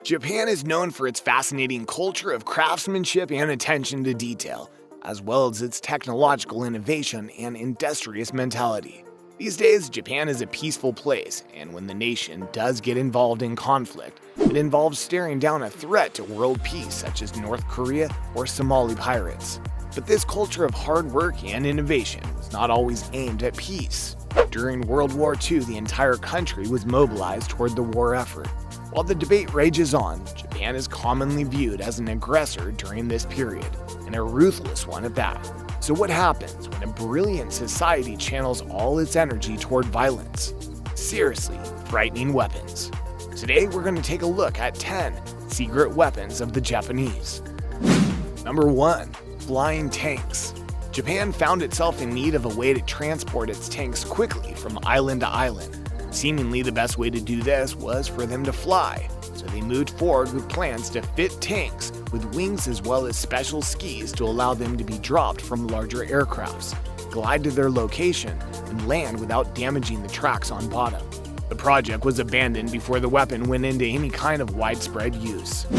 Japan is known for its fascinating culture of craftsmanship and attention to detail, as well as its technological innovation and industrious mentality. These days, Japan is a peaceful place, and when the nation does get involved in conflict, it involves staring down a threat to world peace such as North Korea or Somali pirates. But this culture of hard work and innovation was not always aimed at peace. During World War II, the entire country was mobilized toward the war effort. While the debate rages on, Japan is commonly viewed as an aggressor during this period, and a ruthless one at that. So what happens when a brilliant society channels all its energy toward violence? Seriously frightening weapons. Today we're going to take a look at 10 secret weapons of the Japanese. Number 1. Flying tanks. Japan found itself in need of a way to transport its tanks quickly from island to island. Seemingly the best way to do this was for them to fly, so they moved forward with plans to fit tanks with wings as well as special skis to allow them to be dropped from larger aircrafts, glide to their location, and land without damaging the tracks on bottom. The project was abandoned before the weapon went into any kind of widespread use.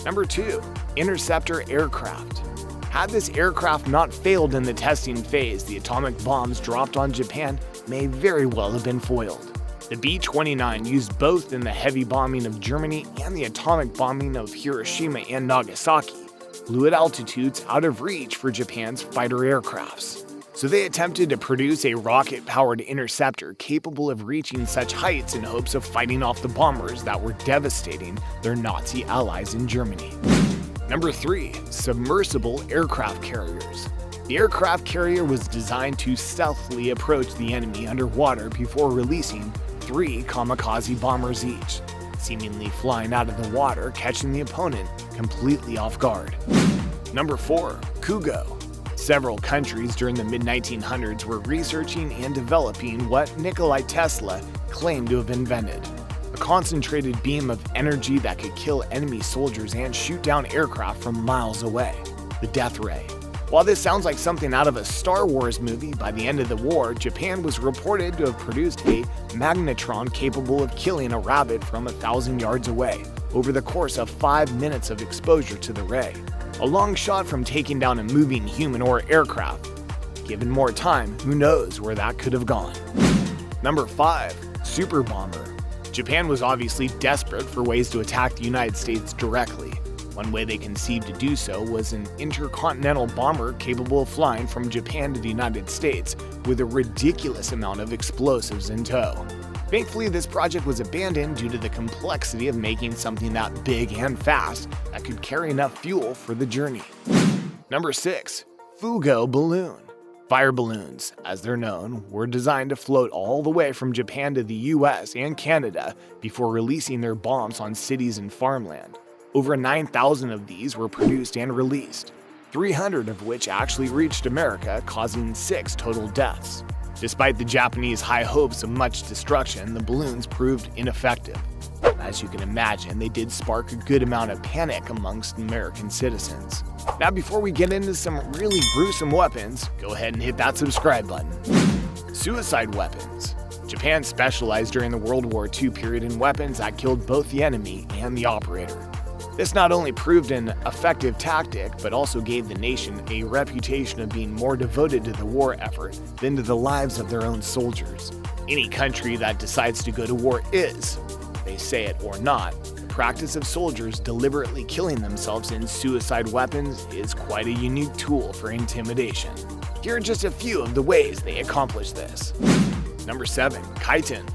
Number 2. Interceptor aircraft. Had this aircraft not failed in the testing phase, the atomic bombs dropped on Japan may very well have been foiled. The B-29, used both in the heavy bombing of Germany and the atomic bombing of Hiroshima and Nagasaki, flew at altitudes out of reach for Japan's fighter aircrafts. So they attempted to produce a rocket-powered interceptor capable of reaching such heights in hopes of fighting off the bombers that were devastating their Nazi allies in Germany. Number 3. Submersible aircraft carriers. The aircraft carrier was designed to stealthily approach the enemy underwater before releasing 3 kamikaze bombers each, seemingly flying out of the water, catching the opponent completely off guard. Number 4. Kugo. Several countries during the mid-1900s were researching and developing what Nikola Tesla claimed to have invented: a concentrated beam of energy that could kill enemy soldiers and shoot down aircraft from miles away, the Death Ray. While this sounds like something out of a Star Wars movie, by the end of the war, Japan was reported to have produced a magnetron capable of killing a rabbit from 1,000 yards away over the course of 5 minutes of exposure to the ray. A long shot from taking down a moving human or aircraft. Given more time, who knows where that could have gone. Number 5. Super bomber. Japan was obviously desperate for ways to attack the United States directly. One way they conceived to do so was an intercontinental bomber capable of flying from Japan to the United States with a ridiculous amount of explosives in tow. Thankfully, this project was abandoned due to the complexity of making something that big and fast that could carry enough fuel for the journey. Number 6. Fugo balloon. Fire balloons, as they're known, were designed to float all the way from Japan to the US and Canada before releasing their bombs on cities and farmland. Over 9,000 of these were produced and released, 300 of which actually reached America, causing 6 total deaths. Despite the Japanese high hopes of much destruction, the balloons proved ineffective. As you can imagine, they did spark a good amount of panic amongst American citizens. Now, before we get into some really gruesome weapons, go ahead and hit that subscribe button. Suicide weapons. Japan specialized during the World War II period in weapons that killed both the enemy and the operator. This not only proved an effective tactic, but also gave the nation a reputation of being more devoted to the war effort than to the lives of their own soldiers. Any country that decides to go to war is, they say it or not, the practice of soldiers deliberately killing themselves in suicide weapons is quite a unique tool for intimidation. Here are just a few of the ways they accomplish this. Number 7. Kaiten.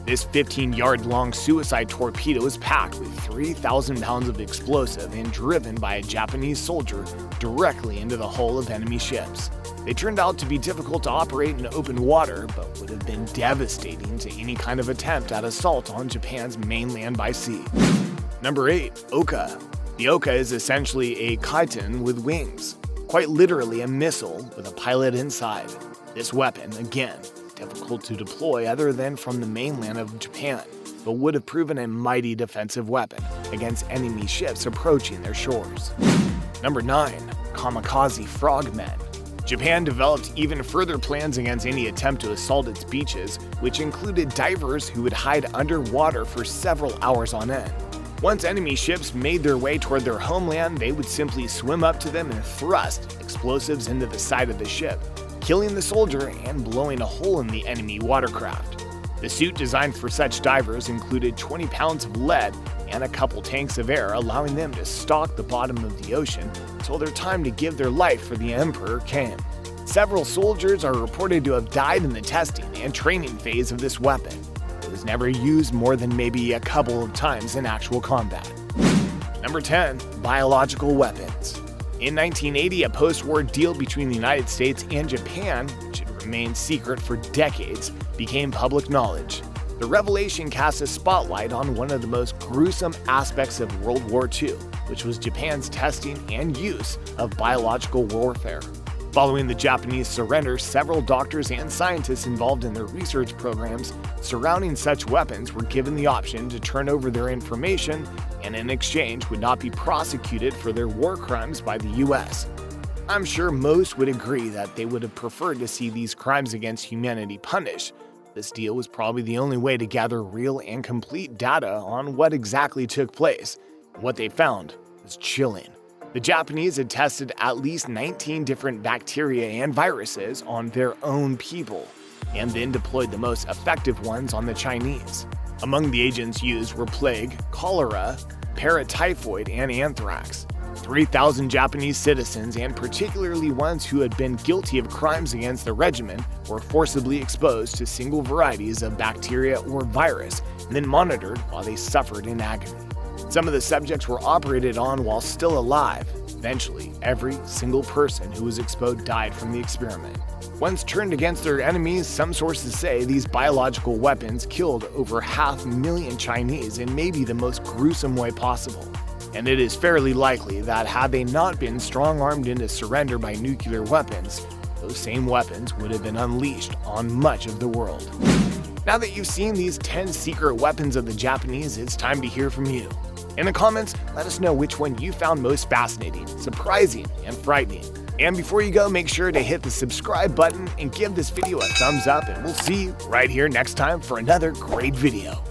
This 15-yard-long suicide torpedo is packed with 3,000 pounds of explosive and driven by a Japanese soldier directly into the hull of enemy ships. They turned out to be difficult to operate in open water, but would have been devastating to any kind of attempt at assault on Japan's mainland by sea. Number 8. Oka. The Oka is essentially a kaiten with wings, quite literally a missile with a pilot inside. This weapon, again, difficult to deploy other than from the mainland of Japan, but would have proven a mighty defensive weapon against enemy ships approaching their shores. Number 9. Kamikaze frogmen. Japan developed even further plans against any attempt to assault its beaches, which included divers who would hide underwater for several hours on end. Once enemy ships made their way toward their homeland, they would simply swim up to them and thrust explosives into the side of the ship, killing the soldier and blowing a hole in the enemy watercraft. The suit designed for such divers included 20 pounds of lead and a couple tanks of air, allowing them to stalk the bottom of the ocean until their time to give their life for the Emperor came. Several soldiers are reported to have died in the testing and training phase of this weapon. It was never used more than maybe a couple of times in actual combat. Number 10. Biological weapons. In 1980, a post-war deal between the United States and Japan, which had remained secret for decades, became public knowledge. The revelation cast a spotlight on one of the most gruesome aspects of World War II, which was Japan's testing and use of biological warfare. Following the Japanese surrender, several doctors and scientists involved in their research programs surrounding such weapons were given the option to turn over their information and in exchange would not be prosecuted for their war crimes by the US. I'm sure most would agree that they would have preferred to see these crimes against humanity punished. This deal was probably the only way to gather real and complete data on what exactly took place. What they found was chilling. The Japanese had tested at least 19 different bacteria and viruses on their own people, and then deployed the most effective ones on the Chinese. Among the agents used were plague, cholera, paratyphoid, and anthrax. 3,000 Japanese citizens, and particularly ones who had been guilty of crimes against the regiment, were forcibly exposed to single varieties of bacteria or virus, and then monitored while they suffered in agony. Some of the subjects were operated on while still alive. Eventually, every single person who was exposed died from the experiment. Once turned against their enemies, some sources say these biological weapons killed over 500,000 Chinese in maybe the most gruesome way possible. And it is fairly likely that had they not been strong-armed into surrender by nuclear weapons, those same weapons would have been unleashed on much of the world. Now that you've seen these 10 secret weapons of the Japanese, it's time to hear from you. In the comments, let us know which one you found most fascinating, surprising, and frightening. And before you go, make sure to hit the subscribe button and give this video a thumbs up, and we'll see you right here next time for another great video.